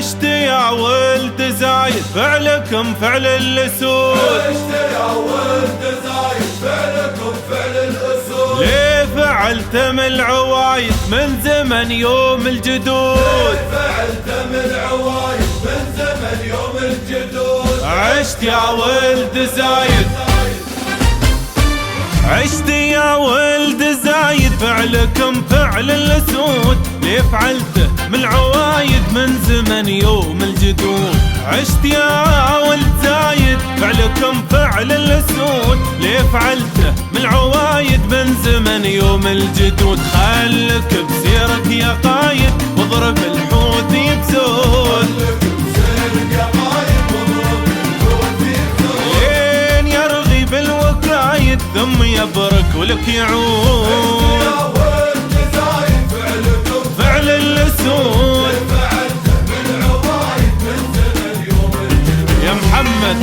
عشت يا ولد زايد فعلكم فعل الأسود، عشت يا ولد زايد فعلكم فعل الأسود. ليه فعلتم العوايد من زمن يوم الجدود، ليه فعلتم العوايد من زمن يوم الجدود. عشت يا ولد زايد، عشت يا ولد زايد فعلكم فعل الأسود، ليه فعلته من العوايد من زمن يوم الجدود. عشت يا ولد زايد فعلكم فعل الأسود، ليه فعلته من العوايد من زمن يوم الجدود. خلك بسيرك يا قايد واضرب الحوثي بسود، لين يرغي بالوكايد ثم يبرك ولك يعود. يا ولد زايد فعلكم فعل الأسود فعلته من العوايد من زمن يوم الجدود. يا محمد.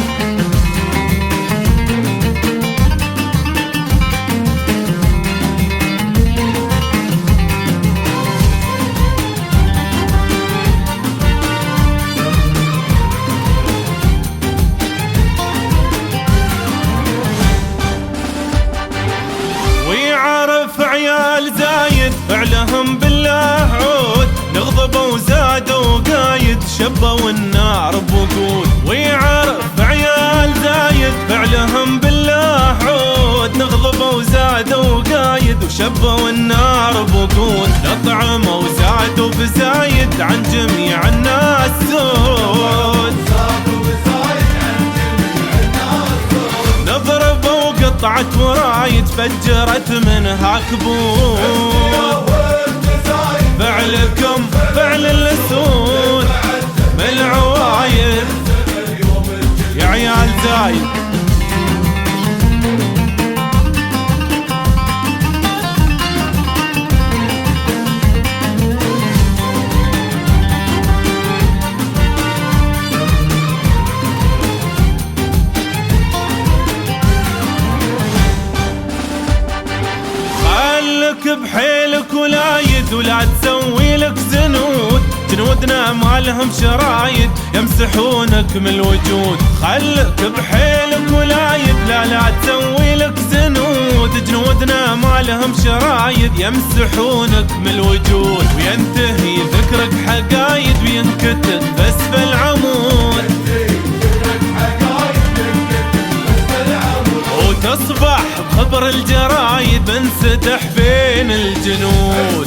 ويعرف عيال زايد فعلهم بالله عود، نغضبوا وزادوا قايد شبوا النار بوقود. ويعرف عيال زايد فعلهم بالله عود، نغضبوا وزادوا قايد وشبوا النار بوقود. نطعموا وزادوا بزايد عن جميع الناس سود، نضربوا قطعة ورايد فجرت منها كبود. فعلكم فعل الأسود من العوايد يا عيال زايد. خلك بحيلك ولايد ولا تسوي لك زنود، جنودنا ما لهم شرايد يمسحونك من الوجود. خلك بحيلك ولايد لا تسوي لك زنود، جنودنا ما لهم شرايد يمسحونك من الوجود. وينتهي ذكرك حقايد وينكتب باسفل العمود، وتصبح بخبر الجرايد منسدح بين الجنود.